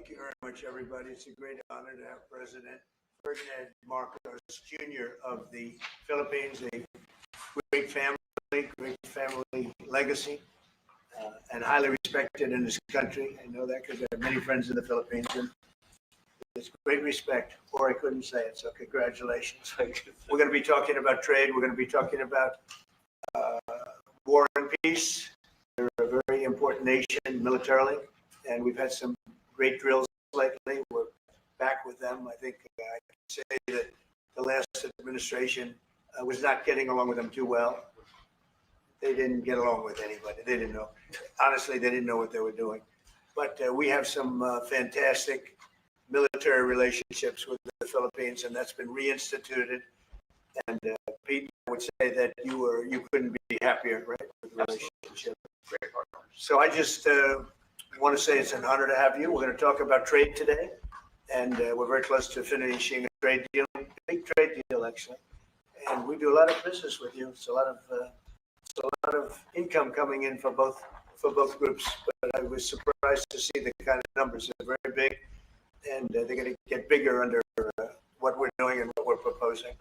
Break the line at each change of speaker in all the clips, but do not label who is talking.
Thank you very much, everybody. It's a great honor to have President Ferdinand Marcos Jr. of the Philippines, a great family legacy, and highly respected in this country. I know that because I have many friends in the Philippines, and it's great respect, or I couldn't say it, so congratulations. We're going to be talking about trade. We're going to be talking about war and peace. They're a very important nation militarily, and we've had some great drills lately. We're back with them. I think I can say that the last administration was not getting along with them too well. They didn't get along with anybody. They didn't know. Honestly, they didn't know what they were doing. But we have some fantastic military relationships with the Philippines, and that's been reinstituted. And Pete, I would say that you couldn't be happier, right, with the relationship. Great partner. So I just want to say it's an honor to have you. We're going to talk about trade today, and we're very close to finishing a trade deal, big trade deal actually. And we do a lot of business with you. It's a lot of income coming in for both groups. But I was surprised to see the kind of numbers. They're very big, and they're going to get bigger under what we're doing and what we're proposing.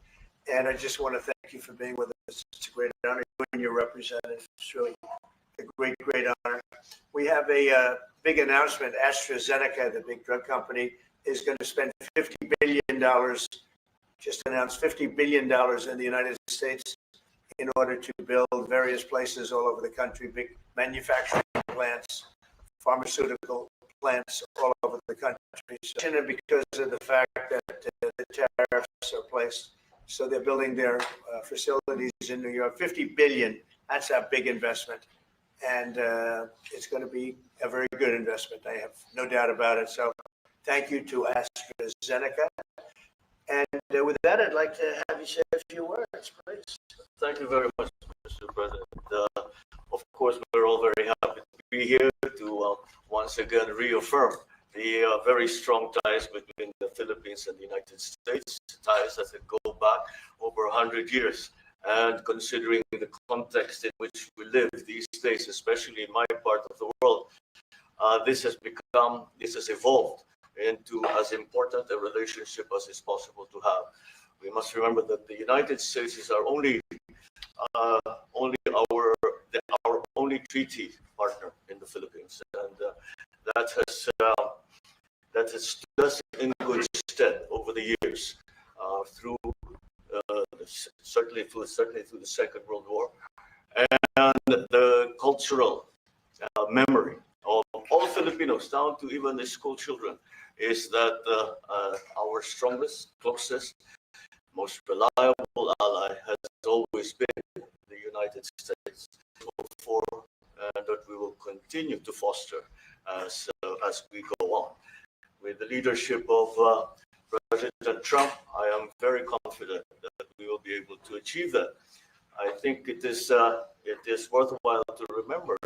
And I just want to thank you for being with us. It's a great honor. You and your representative. It's really a great honor. We have a big announcement. AstraZeneca, the big drug company, is going to spend $50 billion, just announced $50 billion in the United States in order to build various places all over the country, big manufacturing plants, pharmaceutical plants all over the country. So, because of the fact that the tariffs are placed, so they're building their facilities in New York. $50 billion, that's a big investment. And it's going to be a very good investment. I have no doubt about it. So thank you to AstraZeneca. And with that, I'd like to have you say a few words, please.
Thank you very much, Mr. President. Of course, we're all very happy to be here to once again reaffirm the very strong ties between the Philippines and the United States, ties that go back over 100 years. And considering the context in which we live these days, especially in my part of the world, this has evolved into as important a relationship as is possible to have. We must remember that the United States is our only only treaty partner in the Philippines, and that has stood us in good stead over the years through. Certainly through the Second World War, and the cultural memory of all Filipinos, down to even the school children, is that our strongest, closest, most reliable ally has always been the United States, and that we will continue to foster as we go on. With the leadership of President Trump, I am very confident that we will be able to achieve that. I think it is worthwhile to remember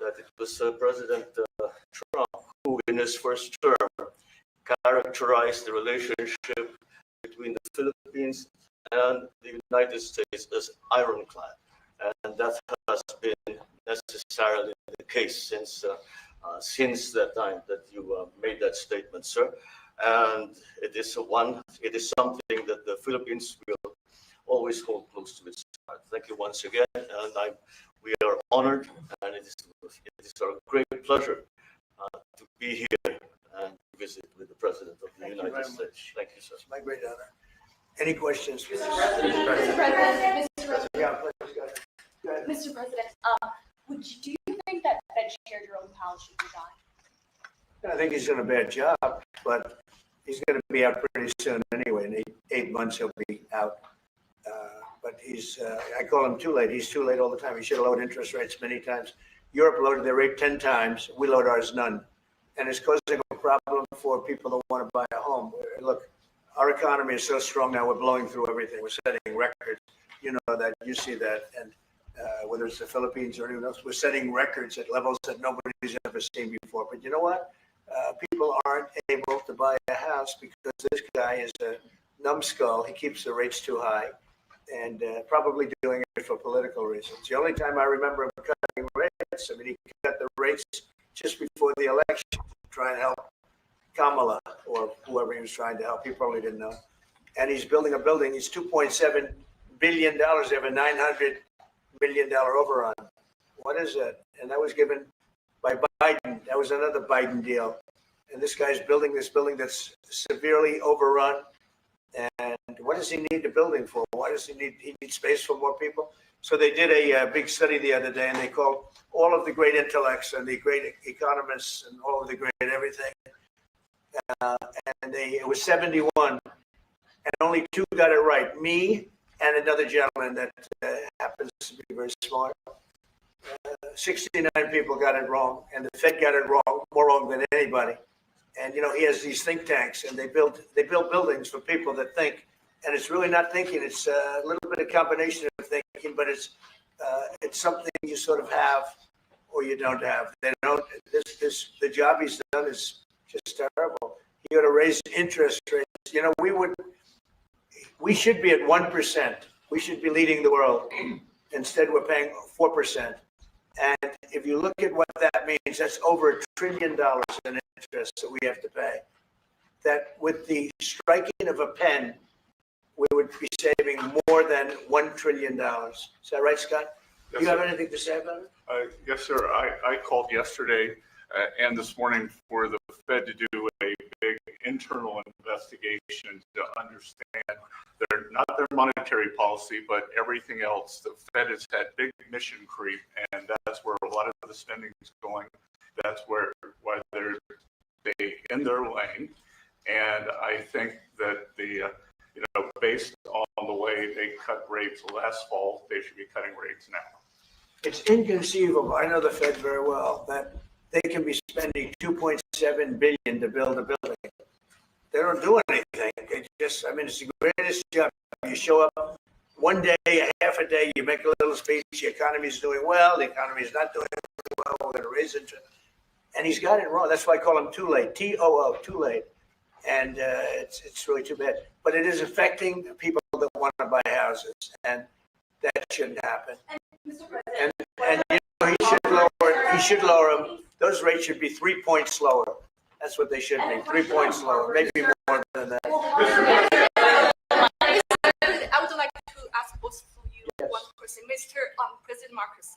that it was President Trump who, in his first term, characterized the relationship between the Philippines and the United States as ironclad, and that has been necessarily the case since that time that you made that statement, sir. And it is something that the Philippines will always hold close to its heart. Thank you once again, and we are honored, and it is our great pleasure to be here and visit with the President of the United States. Thank you, sir.
It's my great honor. Any questions?
Mr. President,
Yeah, please go ahead.
Mr. President, do you think that Chair Jerome Powell should resign?
I think he's done a bad job, but he's going to be out pretty soon anyway. In eight months, he'll be out. But I call him too late. He's too late all the time. He should have lowered interest rates many times. Europe loaded their rate 10 times. We load ours none. And it's causing a problem for people that want to buy a home. Look, our economy is so strong now, we're blowing through everything. We're setting records. You know that. You see that. And whether it's the Philippines or anyone else, we're setting records at levels that nobody's ever seen before. But you know what? People aren't able to buy a house because this guy is a numbskull. He keeps the rates too high, and probably doing it for political reasons. The only time I remember him cutting rates, he cut the rates just before the election to try and help Kamala or whoever he was trying to help. He probably didn't know. And he's building a building. He's $2.7 billion. They have a $900 million overrun. What is that? And that was given by Biden. That was another Biden deal. And this guy's building this building that's severely overrun. And what does he need the building for? Why does he need space for more people? So they did a big study the other day, and they called all of the great intellects and the great economists and all of the great everything. And it was 71, and only 2 got it right. Me and another gentleman that happens to be very smart. 69 people got it wrong, and the Fed got it wrong, more wrong than anybody. And he has these think tanks, and they build buildings for people that think, and it's really not thinking. It's a little bit of combination of thinking, but it's something you sort of have or you don't have. They don't. The job he's done is just terrible. You got to raise interest rates. We should be at 1%. We should be leading the world. Instead, we're paying 4%. And if you look at what that means, that's over $1 trillion in interest that we have to pay. That with the striking of a pen, we would be saving more than $1 trillion. Is that right, Scott?
Yes,
Do you have
sir.
anything to say about it?
Yes, sir. I called yesterday and this morning for the Fed to do a big internal investigation to understand not their monetary policy, but everything else. The Fed has had big mission creep, and that's where a lot of the spending is going. That's why they're in their lane. And I think that based on the way they cut rates last fall, they should be cutting rates now.
It's inconceivable. I know the Fed very well, that they can be spending $2.7 billion to build a building. They don't do anything. It's the greatest job. You show up one day, a half a day, you make a little speech, the economy is doing well, the economy is not doing well, we're going to raise interest. And he's got it wrong. That's why I call him too late, T-O-O, too late. And it's really too bad. But it is affecting people that want to buy houses, and that shouldn't happen.
Mr. President,
And he should lower them. Those rates should be 3 points lower. That's what they should be, 3 points lower, maybe more than that.
I would like to ask both of you one question. Mr. President Marcos,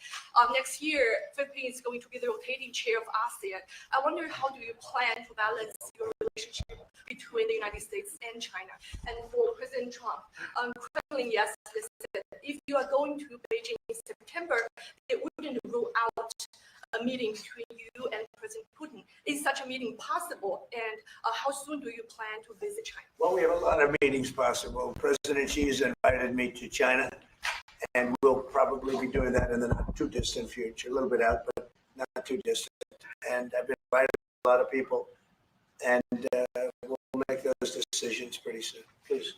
next year, Philippines is going to be the rotating chair of ASEAN. I wonder, how do you plan to balance your relationship between the United States and China? And for President Trump, Kremlin yesterday said if you are going to Beijing in September, it wouldn't rule out a meeting between you and President Putin. Is such a meeting possible? And how soon do you plan to visit China?
Well, we have a lot of meetings possible. President Xi has invited me to China, and we'll probably be doing that in the not too distant future, a little bit out, but not too distant. And I've been invited a lot of people, and we'll make those decisions pretty soon. Please.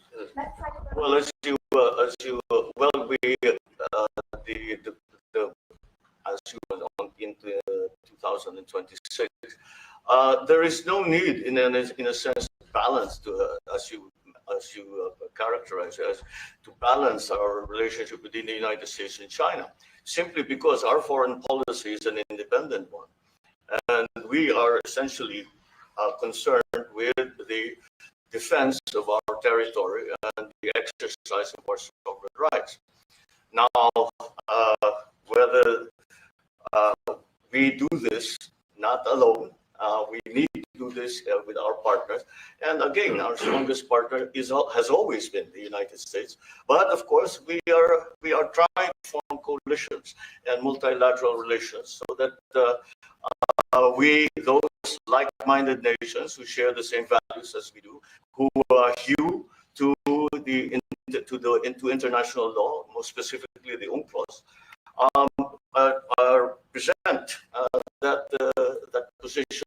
Well, as you well, as you went on into 2026, there is no need, in a sense, balance to as you characterize as to balance our relationship between the United States and China, simply because our foreign policy is an independent one, and we are essentially concerned with the defense of our territory and the exercise of our sovereign rights. Now, whether we do this not alone, we need to do this with our partners. And again, our strongest partner has always been the United States. But of course, we are trying to form coalitions and multilateral relations so that those like-minded nations who share the same values as we do, who hew to international law, more specifically the UNCLOS, present that position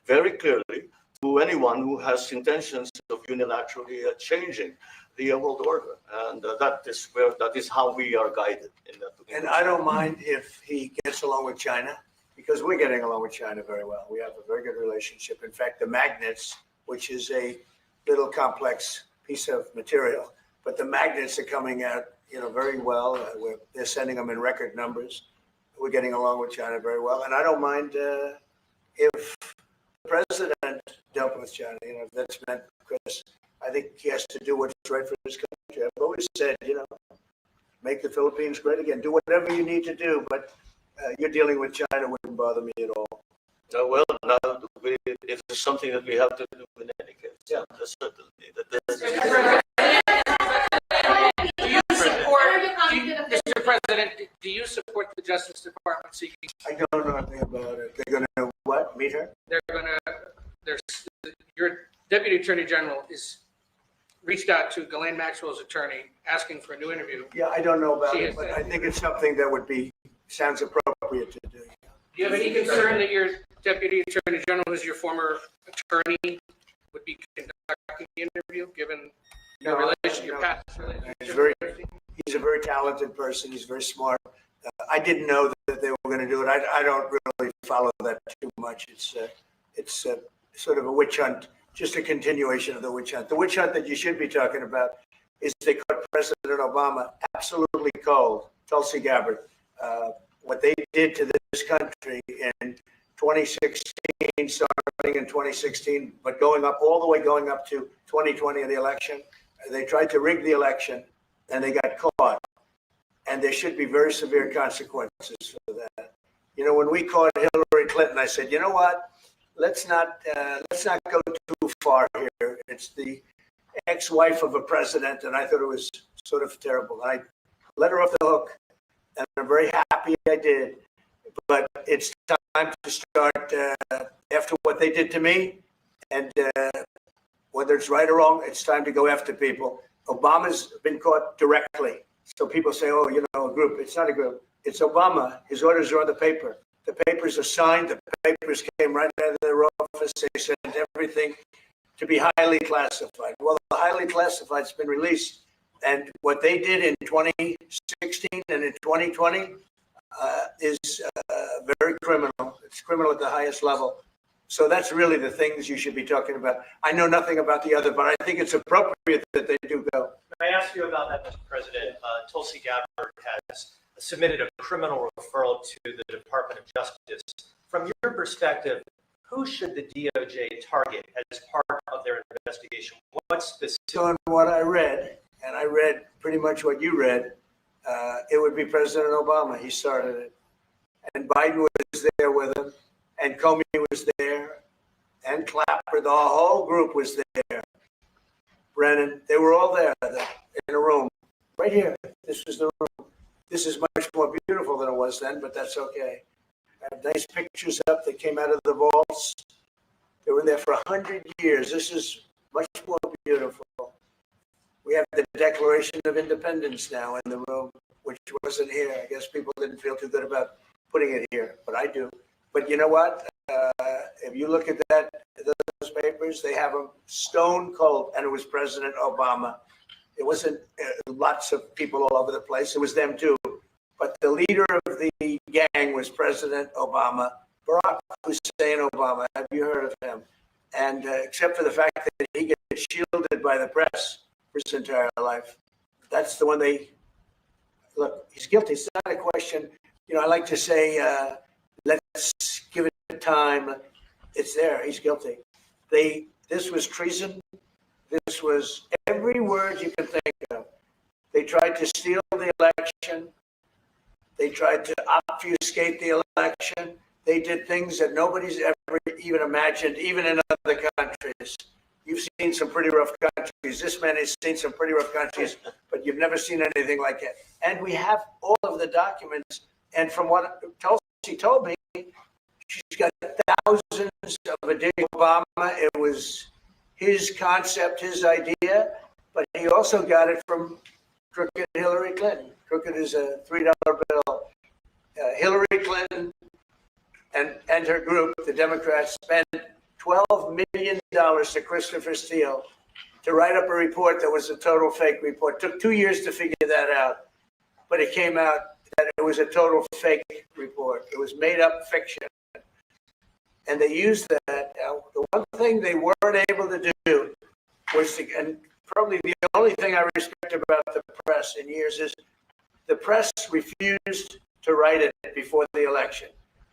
very clearly to anyone who has intentions of unilaterally changing the world order, and that is how we are guided in that.
And I don't mind if he gets along with China, because we're getting along with China very well. We have a very good relationship. In fact, the magnets, which is a little complex piece of material, but the magnets are coming out, very well. They're sending them in record numbers. We're getting along with China very well, and I don't mind if president dealt with China. That's meant because I think he has to do what's right for his country. I've always said, make the Philippines great again. Do whatever you need to do, but you're dealing with China wouldn't bother me at all.
Well, now if it's something that we have to do in any case, yeah, that's certainly.
Mr. President, do you support the Justice Department seeking?
I don't know anything about it. They're going to what? Meet her?
Your Deputy Attorney General is reached out to Ghislaine Maxwell's attorney asking for a new interview.
Yeah, I don't know about
She
it,
is
but
there.
I think it's something that sounds appropriate to do.
Do you have any concern that your Deputy Attorney General, who's your former attorney, would be conducting the interview, given your relationship, your past relationship?
He's a very talented person. He's very smart. I didn't know that they were going to do it. I don't really follow that too much. It's sort of a witch hunt, just a continuation of the witch hunt. The witch hunt that you should be talking about is they caught President Obama absolutely cold, Tulsi Gabbard. What they did to this country in 2016, starting in 2016, but going up to 2020 in the election, they tried to rig the election and they got caught. And there should be very severe consequences for that. When we caught Hillary Clinton, I said, you know what? Let's not go too far here. It's the ex-wife of a president, and I thought it was sort of terrible. I let her off the hook, and I'm very happy I did. But it's time to start after what they did to me, and whether it's right or wrong, it's time to go after people. Obama's been caught directly. So people say, oh, a group. It's not a group. It's Obama. His orders are on the paper. The papers are signed. The papers came right out of their office. They sent everything to be highly classified. Well, the highly classified's been released. And what they did in 2016 and in 2020 is very criminal. It's criminal at the highest level. So that's really the things you should be talking about. I know nothing about the other, but I think it's appropriate that they do go.
May I ask you about that, Mr. President? Tulsi Gabbard has submitted a criminal referral to the Department of Justice. From your perspective, who should the DOJ target as part of their investigation? What specific?
On what I read, and I read pretty much what you read, it would be President Obama. He started it. And Biden was there with him, and Comey was there, and Clapper, the whole group was there. Brennan, they were all there in a room, right here. This was the room. This is much more beautiful than it was then, but that's okay. I have nice pictures up that came out of the vaults. They were there for 100 years. This is much more beautiful. We have the Declaration of Independence now in the room, which wasn't here. I guess people didn't feel too good about putting it here, but I do. But you know what? If you look at those papers, they have them stone cold, and it was President Obama. It wasn't lots of people all over the place. It was them too. But the leader of the gang was President Obama. Barack Hussein Obama. Have you heard of him? And except for the fact that he gets shielded by the press for his entire life, that's the one they look. He's guilty. It's not a question. I like to say, let's give it time. It's there. He's guilty. This was treason. This was every word you can think of. They tried to steal the election. They tried to obfuscate the election. They did things that nobody's ever even imagined, even in other countries. You've seen some pretty rough countries. This man has seen some pretty rough countries, but you've never seen anything like it. And we have all of the documents. And from what Tulsi told me, she's got thousands of additional Obama. It was his concept, his idea, but he also got it from crooked Hillary Clinton. Crooked is a $3 bill. Hillary Clinton and her group, the Democrats, spent $12 million to Christopher Steele to write up a report that was a total fake report. It took 2 years to figure that out, but it came out that it was a total fake report. It was made up fiction. And they used that. Now, the one thing they weren't able to do was and probably the only thing I respect about the press in years is the press refused to write it before the election.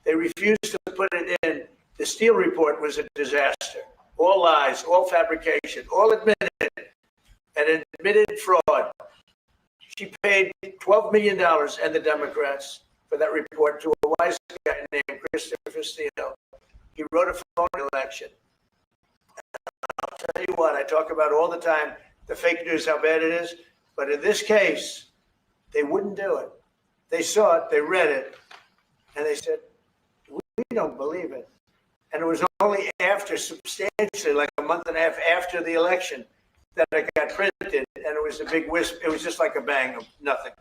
They refused to put it in The Steele report was a disaster. All lies, all fabrication, all admitted, and admitted fraud. She paid $12 million and the Democrats for that report to a wise guy named Christopher Steele. He wrote a phone election. I'll tell you what, I talk about all the time, the fake news, how bad it is. But in this case, they wouldn't do it. They saw it, they read it, and they said, we don't believe it. And it was only after, substantially, like a month and a half after the election, that it got printed, and it was a big wisp. It was just like a bang of nothing,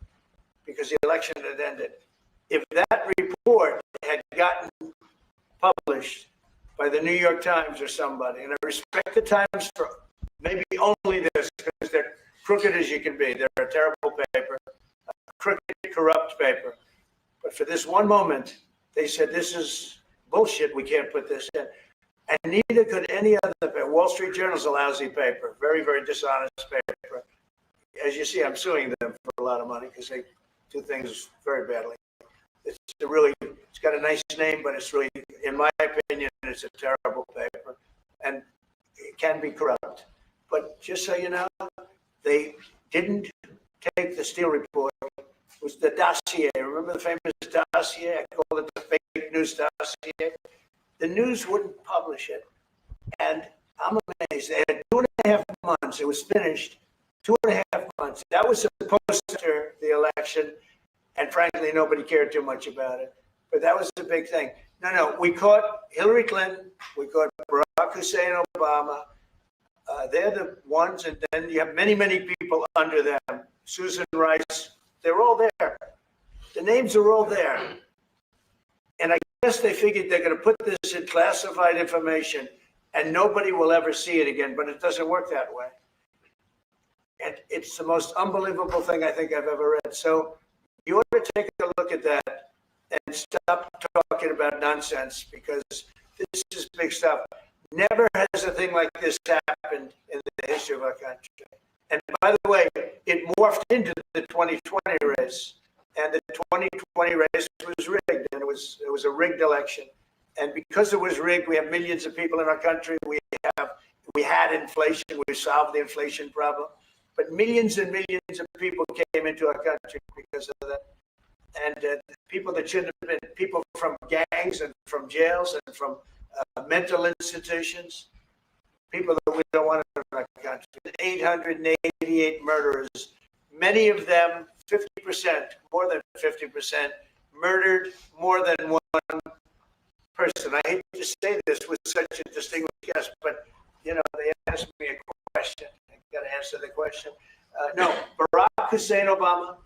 because the election had ended. If that report had gotten published by the New York Times or somebody, and I respect the Times for maybe only this, because they're crooked as you can be. They're a terrible paper, a crooked, corrupt paper. But for this one moment, they said, this is bullshit, we can't put this in. And neither could any other paper. Wall Street Journal's a lousy paper, very, very dishonest paper. As you see, I'm suing them for a lot of money because they do things very badly. It's got a nice name, but it's really, in my opinion, it's a terrible paper, and it can be corrupt. But just so you know, they didn't take the Steele report. It was the dossier. Remember the famous dossier? I call it the fake news dossier. The news wouldn't publish it, and I'm amazed. They had 2.5 months. It was finished 2.5 months. That was supposed to the election, and frankly, nobody cared too much about it. But that was the big thing. No, we caught Hillary Clinton. We caught Barack Hussein Obama. They're the ones, and then you have many, many people under them. Susan Rice. They're all there. The names are all there. And I guess they figured they're going to put this in classified information and nobody will ever see it again, but it doesn't work that way. And it's the most unbelievable thing I think I've ever read. So you ought to take a look at that and stop talking about nonsense, because this is big stuff. Never has a thing like this happened in the history of our country. And by the way, it morphed into the 2020 race. And the 2020 race was rigged, and it was a rigged election. And because it was rigged, we have millions of people in our country. We had inflation. We solved the inflation problem. But millions and millions of people came into our country because of that. And people that shouldn't have been, people from gangs and from jails and from mental institutions, people that we don't want in our country. 888 murderers, many of them 50%, more than 50%, murdered more than one person. I hate to say this with such a distinguished guest, but you know, they asked me a question. I got to answer the question. No, Barack Hussein Obama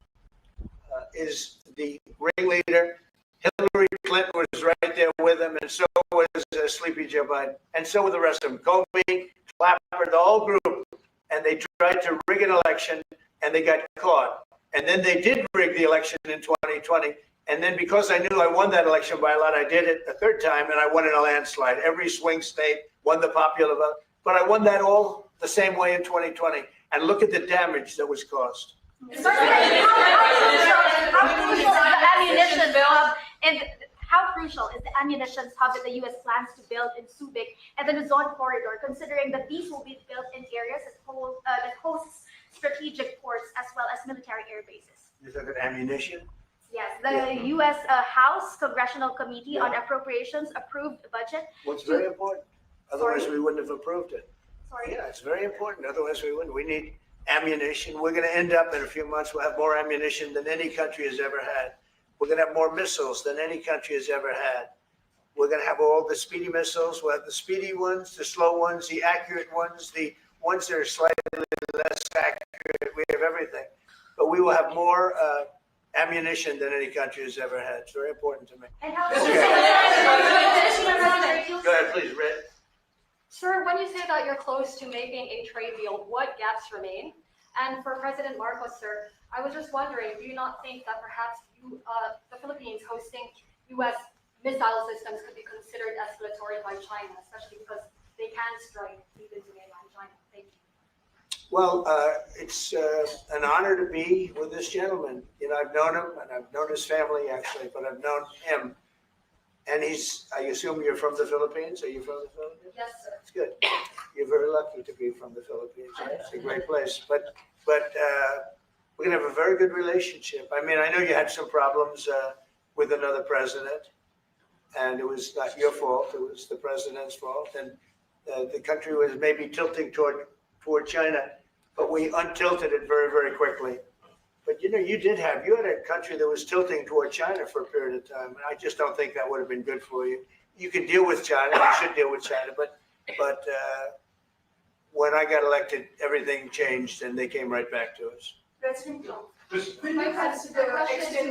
is the ringleader. Hillary Clinton was right there with him, and so was Sleepy Joe Biden, and so were the rest of them. Comey, Clapper, the whole group, and they tried to rig an election, and they got caught. And then they did rig the election in 2020. And then because I knew I won that election by a lot, I did it a third time, and I won in a landslide. Every swing state won the popular vote. But I won that all the same way in 2020. And look at the damage that was caused.
How crucial is the ammunition hub that the U.S. plans to build in Subic and the Luzon corridor, considering that these will be built in areas that hosts strategic ports as well as military air bases?
You're talking ammunition?
Yes, the U.S. House Congressional Committee on Appropriations approved a budget.
What's very important. Otherwise,
Sorry?
we wouldn't have approved it.
Sorry.
Yeah, it's very important. Otherwise, we wouldn't. We need ammunition. We're going to end up in a few months, we'll have more ammunition than any country has ever had. We're going to have more missiles than any country has ever had. We're going to have all the speedy missiles. We'll have the speedy ones, the slow ones, the accurate ones, the ones that are slightly less accurate. We have everything. But we will have more ammunition than any country has ever had. It's very important to me.
And how
Go ahead, please, Red.
Sir, when you say that you're close to making a trade deal, what gaps remain? And for President Marcos, sir, I was just wondering, do you not think that perhaps the Philippines hosting U.S. missile systems could be considered escalatory by China, especially because they can strike even to mainland China? Thank you.
Well, it's an honor to be with this gentleman. You know, I've known him, and I've known his family, actually, but I've known him. And I assume you're from the Philippines? Are you from the Philippines?
Yes, sir.
It's good. You're very lucky to be from the Philippines. It's a great place. But we're going to have a very good relationship. I mean, I know you had some problems with another president, and it was not your fault. It was the president's fault. And the country was maybe tilting toward China, but we untilted it very, very quickly. But you had a country that was tilting toward China for a period of time. And I just don't think that would have been good for you. You can deal with China. You should deal with China. But when I got elected, everything changed and they came right back to us.
President Trump.
My question to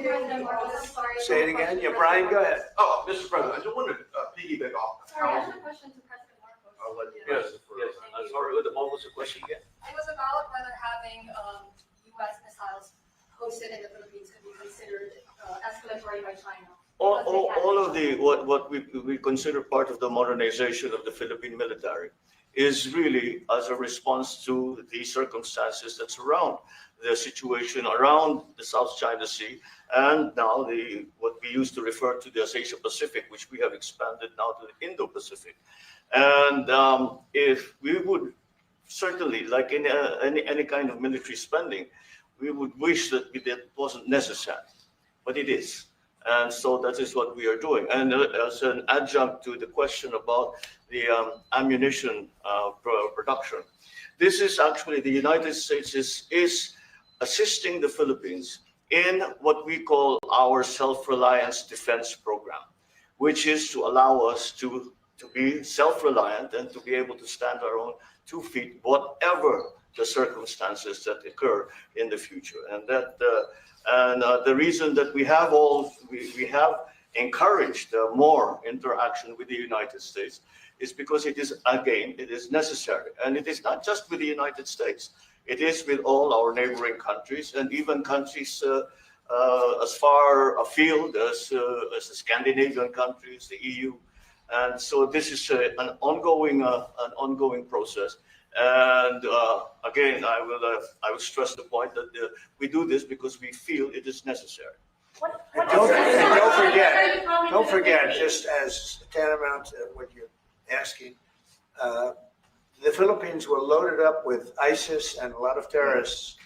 President Marcos, sorry.
Say it again. Yeah, Brian, go ahead.
Oh, Mr. President, I just wanted to piggyback off.
Sorry, I have a question to President Marcos.
I'll let you.
Yes, I'm sorry, what was the question again?
It was about whether having U.S. missiles hosted in the Philippines could be considered escalatory by China.
All of the, what we consider part of the modernization of the Philippine military is really as a response to the circumstances that surround the situation around the South China Sea and now what we used to refer to as Asia Pacific, which we have expanded now to the Indo-Pacific. And if we would certainly, like in any kind of military spending, we would wish that it wasn't necessary, but it is. And so that is what we are doing. And as an adjunct to the question about the ammunition production, this is actually the United States is assisting the Philippines in what we call our self-reliance defense program, which is to allow us to be self-reliant and to be able to stand our own 2 feet, whatever the circumstances that occur in the future. And that the reason that we have encouraged more interaction with the United States is because it is necessary. And it is not just with the United States. It is with all our neighboring countries and even countries as far afield as the Scandinavian countries, the EU. And so this is an ongoing process. And again, I will stress the point that we do this because we feel it is necessary.
Don't forget, just as tantamount to what you're asking, the Philippines were loaded up with ISIS and a lot of terrorists,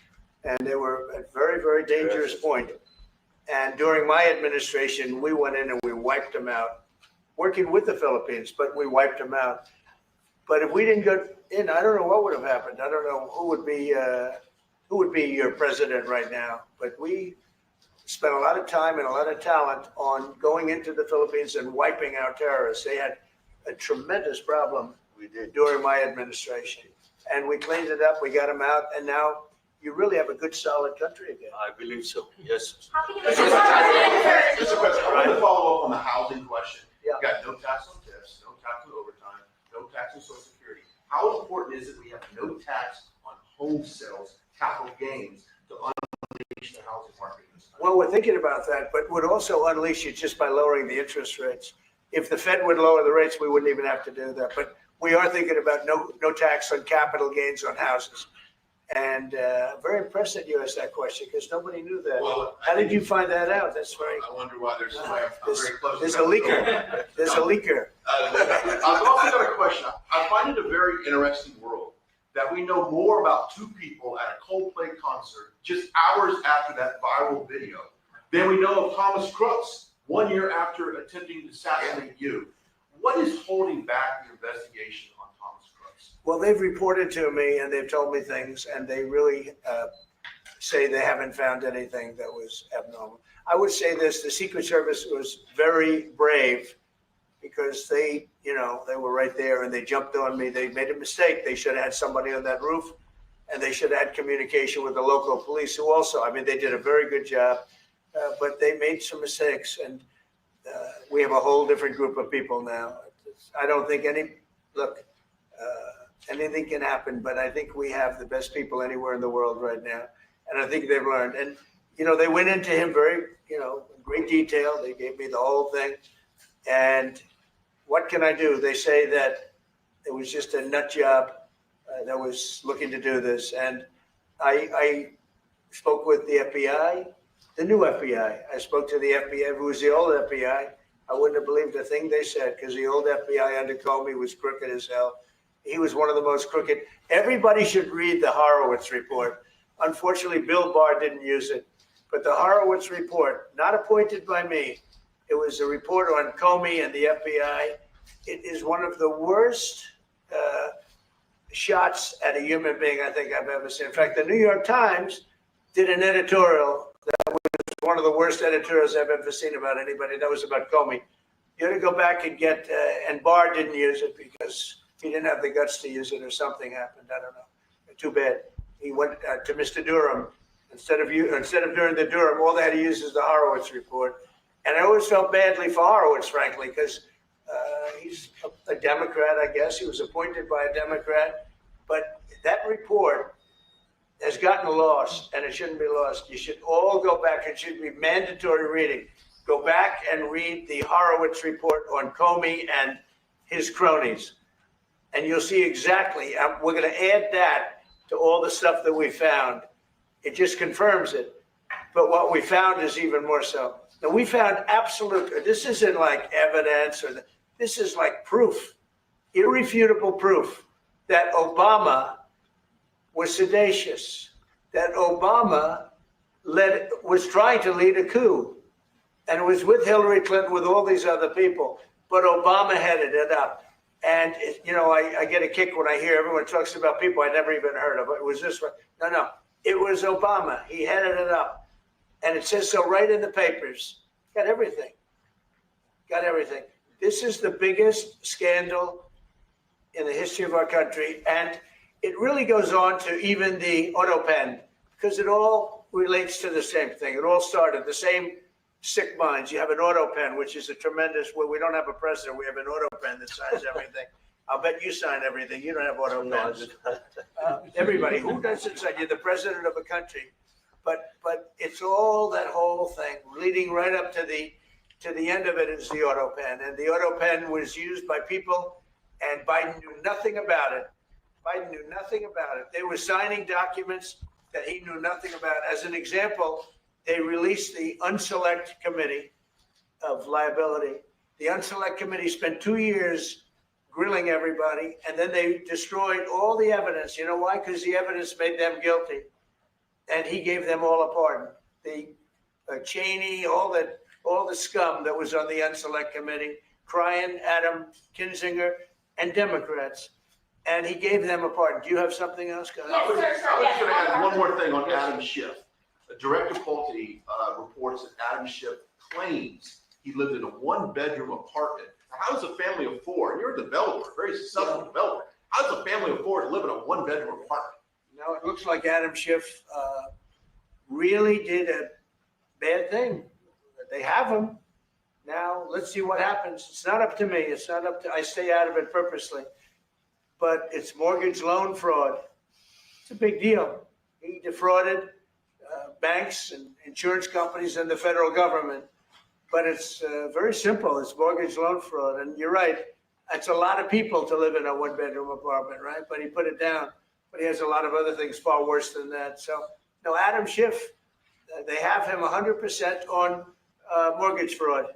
and they were at a very, very dangerous point. And during my administration, we went in and we wiped them out, working with the Philippines, but we wiped them out. But if we didn't go in, I don't know what would have happened. I don't know who would be your president right now. But we spent a lot of time and a lot of talent on going into the Philippines and wiping out terrorists. They had a tremendous problem during my administration, and we cleaned it up. We got them out, and now you really have a good, solid country again.
I believe so. Yes.
How can you
Mr. President, I want to follow up on the housing question.
Yeah.
You got no tax on tips, no tax on overtime, no tax on Social Security. How important is it we have no tax on home sales, capital gains, to unleash the housing market?
Well, we're thinking about that, but would also unleash it just by lowering the interest rates. If the Fed would lower the rates, we wouldn't even have to do that. But we are thinking about no tax on capital gains on houses. And very impressed that you asked that question because nobody knew that.
Well,
how did you find that out? That's right.
I wonder why there's somebody very close.
There's a leaker. There's a leaker.
I've also got a question. I find it a very interesting world that we know more about two people at a Coldplay concert just hours after that viral video than we know of Thomas Crooks 1 year after attempting to assassinate you. What is holding back the investigation on Thomas Crooks?
Well, they've reported to me and they've told me things, and they really say they haven't found anything that was abnormal. I would say this: the Secret Service was very brave because they were right there and they jumped on me. They made a mistake. They should have had somebody on that roof, and they should have had communication with the local police who also, I mean, they did a very good job, but they made some mistakes, and we have a whole different group of people now. I don't think anything can happen, but I think we have the best people anywhere in the world right now. And I think they've learned. And, they went into him very, in great detail. They gave me the whole thing. And what can I do? They say that it was just a nut job that was looking to do this. And I spoke with the FBI, the new FBI. I spoke to the FBI, who was the old FBI. I wouldn't have believed a thing they said because the old FBI under Comey was crooked as hell. He was one of the most crooked. Everybody should read the Horowitz report. Unfortunately, Bill Barr didn't use it. But the Horowitz report, not appointed by me, it was a report on Comey and the FBI. It is one of the worst shots at a human being I think I've ever seen. In fact, the New York Times did an editorial that was one of the worst editorials I've ever seen about anybody. That was about Comey. You had to go back and get, and Barr didn't use it because he didn't have the guts to use it or something happened. I don't know. Too bad. He went to Mr. Durham. Instead of doing the Durham, all they had to use is the Horowitz report. And I always felt badly for Horowitz, frankly, because he's a Democrat, I guess. He was appointed by a Democrat. But that report has gotten lost, and it shouldn't be lost. You should all go back. It should be mandatory reading. Go back and read the Horowitz report on Comey and his cronies. And you'll see exactly, we're going to add that to all the stuff that we found. It just confirms it. But what we found is even more so. Now, we found absolute, this isn't like evidence, this is like proof, irrefutable proof that Obama was seditious, that Obama was trying to lead a coup and was with Hillary Clinton, with all these other people, but Obama headed it up. And, you know, I get a kick when I hear everyone talks about people I never even heard of. It was this one. No, it was Obama. He headed it up. And it says so right in the papers. Got everything. This is the biggest scandal in the history of our country. And it really goes on to even the auto pen, because it all relates to the same thing. It all started the same sick minds. You have an auto pen, which is a tremendous, well, we don't have a president. We have an auto pen that signs everything. I'll bet you sign everything. You don't have auto pens. Everybody, who doesn't sign? You're the president of a country. But it's all that whole thing leading right up to the end of it is the auto pen. And the auto pen was used by people, and Biden knew nothing about it. They were signing documents that he knew nothing about. As an example, they released the Unselect Committee of Liability. The Unselect Committee spent 2 years grilling everybody, and then they destroyed all the evidence. You know why? Because the evidence made them guilty, and he gave them all a pardon. The Cheney, all the scum that was on the Unselect Committee, Cryan, Adam Kinzinger, and Democrats, and he gave them a pardon. Do you have something else?
I was just going to add one more thing on Adam Schiff. Director Pulte reports that Adam Schiff claims he lived in a one-bedroom apartment. Now, how does a family of four, and you're a developer, a very successful developer, how does a family of four live in a one-bedroom apartment?
No, it looks like Adam Schiff really did a bad thing. They have him. Now, let's see what happens. It's not up to me. I stay out of it purposely. But it's mortgage loan fraud. It's a big deal. He defrauded banks and insurance companies and the federal government. But it's very simple. It's mortgage loan fraud. And you're right. It's a lot of people to live in a one-bedroom apartment, right? But he put it down. But he has a lot of other things far worse than that. So, no, Adam Schiff, they have him 100% on mortgage fraud.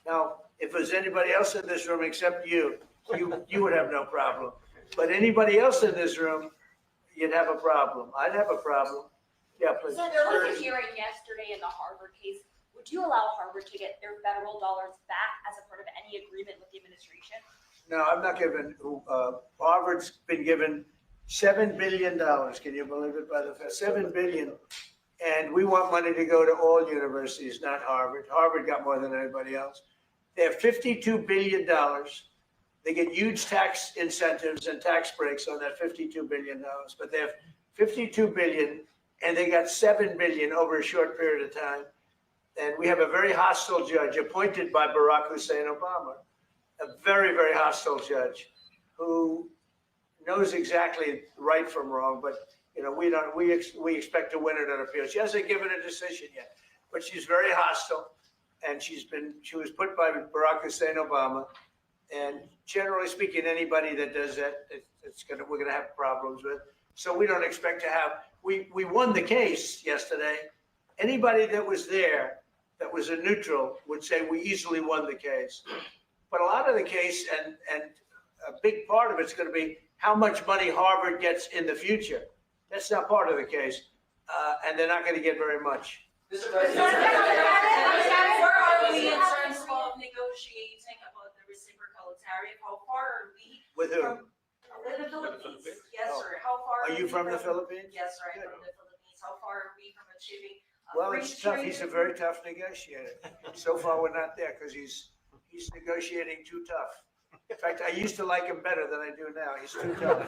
Now, if there's anybody else in this room except you would have no problem. But anybody else in this room, you'd have a problem. I'd have a problem. Yeah, please.
So there was a hearing yesterday in the Harvard case. Would you allow Harvard to get their federal dollars back as a part of any agreement with the administration?
No, I'm not giving. Harvard's been given $7 billion. Can you believe it? By the Fed, $7 billion, and we want money to go to all universities, not Harvard. Harvard got more than anybody else. They have $52 billion. They get huge tax incentives and tax breaks on that $52 billion. But they have $52 billion, and they got $7 billion over a short period of time. And we have a very hostile judge appointed by Barack Hussein Obama, a very, very hostile judge who knows exactly right from wrong. But you know, we expect to win it on appeal. She hasn't given a decision yet, but she's very hostile, and she was put by Barack Hussein Obama. And generally speaking, anybody that does that, we're gonna have problems with. So we don't expect to have. We won the case yesterday. Anybody that was there that was a neutral would say we easily won the case. But a lot of the case and a big part of it's going to be how much money Harvard gets in the future. That's not part of the case. And they're not going to get very much.
Mr. President, where are we in terms of negotiating about the reciprocal tariff? How far are we
With who?
from with the Philippines? Yes, sir. How far
Are you
we
from the Philippines?
Yes, sir. I'm from the Philippines. How far are we from achieving?
Well, it's tough. He's a very tough negotiator. So far, we're not there because he's negotiating too tough. In fact, I used to like him better than I do now. He's too tough.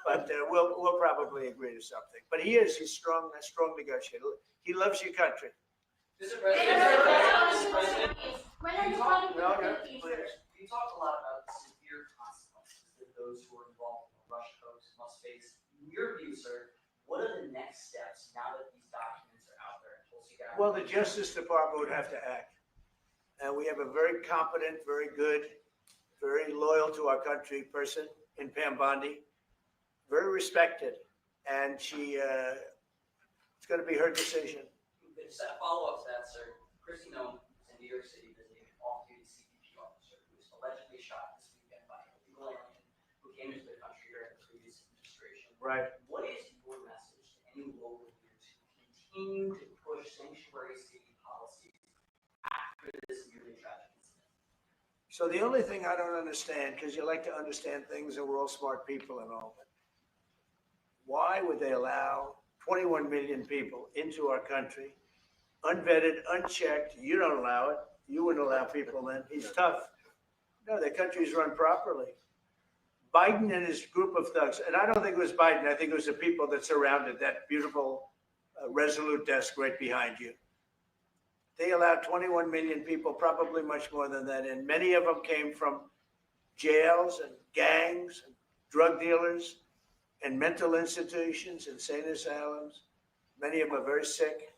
But we'll probably agree to something. But he's strong, a strong negotiator. He loves your country.
Mr. President,
When are you planning
No,
to
no,
the future?
please.
You talk a lot about the severe consequences that those who are involved in the Russia hoax must face. In your view, sir, what are the next steps now that these documents are out there?
Well, the Justice Department would have to act. And we have a very competent, very good, very loyal to our country person in Pam Bondi, very respected. And it's going to be her decision.
Just a follow-up to that, sir. Christy Nome is in New York City visiting an off-duty CBP officer who was allegedly shot this weekend by an illegal alien who came into the country during the previous administration.
Right.
What is your message to any local leaders who continue to push sanctuary city policies after this nearly tragic incident?
So the only thing I don't understand, because you like to understand things and we're all smart people and all, but why would they allow 21 million people into our country, unvetted, unchecked? You don't allow it. You wouldn't allow people then. He's tough. No, the country's run properly. Biden and his group of thugs, and I don't think it was Biden, I think it was the people that surrounded that beautiful Resolute desk right behind you. They allowed 21 million people, probably much more than that, and many of them came from jails and gangs and drug dealers and mental institutions, insane asylums. Many of them are very sick.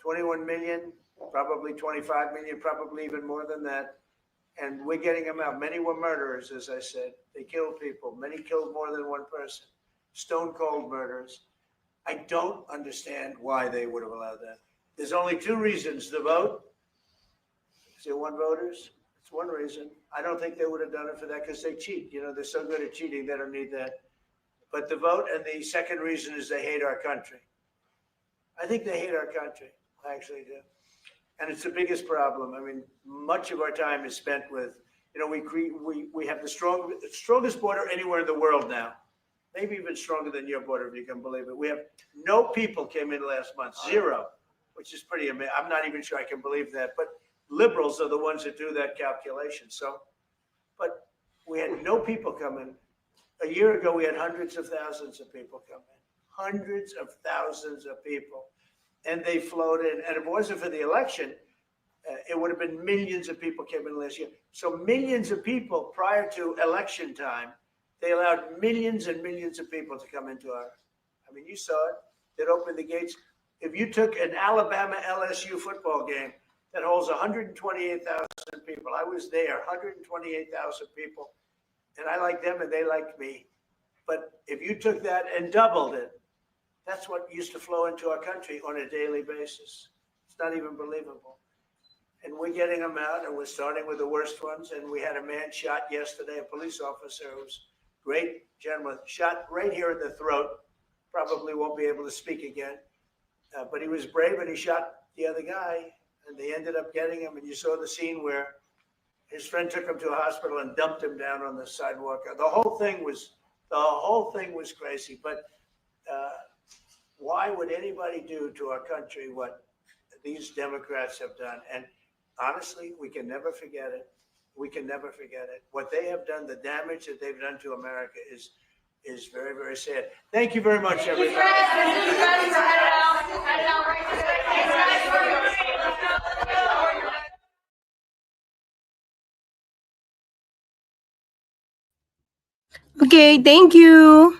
21 million, probably 25 million, probably even more than that. And we're getting them out. Many were murderers, as I said. They killed people. Many killed more than one person. Stone cold murders. I don't understand why they would have allowed that. There's only two reasons: the vote. Is there one voters? It's one reason. I don't think they would have done it for that because they cheat. You know, they're so good at cheating, they don't need that. But the vote, and the second reason is they hate our country. I think they hate our country. I actually do. And it's the biggest problem. I mean, much of our time is spent with, you know, we have the strongest border anywhere in the world now. Maybe even stronger than your border, if you can believe it. We have no people came in last month, zero, which is pretty amazing. I'm not even sure I can believe that. But liberals are the ones that do that calculation. So, but we had no people come in. A year ago, we had hundreds of thousands of people come in. Hundreds of thousands of people. And they flowed in. And if it wasn't for the election, it would have been millions of people came in last year. So millions of people prior to election time, they allowed millions and millions of people to come into our, I mean, you saw it. It opened the gates. If you took an Alabama LSU football game that holds 128,000 people, I was there, 128,000 people. And I like them and they liked me. But if you took that and doubled it, that's what used to flow into our country on a daily basis. It's not even believable. And we're getting them out, and we're starting with the worst ones. And we had a man shot yesterday, a police officer who's a great gentleman, shot right here in the throat. Probably won't be able to speak again. But he was brave, and he shot the other guy, and they ended up getting him. And you saw the scene where his friend took him to a hospital and dumped him down on the sidewalk. The whole thing was crazy. But why would anybody do to our country what these Democrats have done? And honestly, we can never forget it. We can never forget it. What they have done, the damage that they've done to America is very, very sad. Thank you very much, everybody.
Okay, thank you.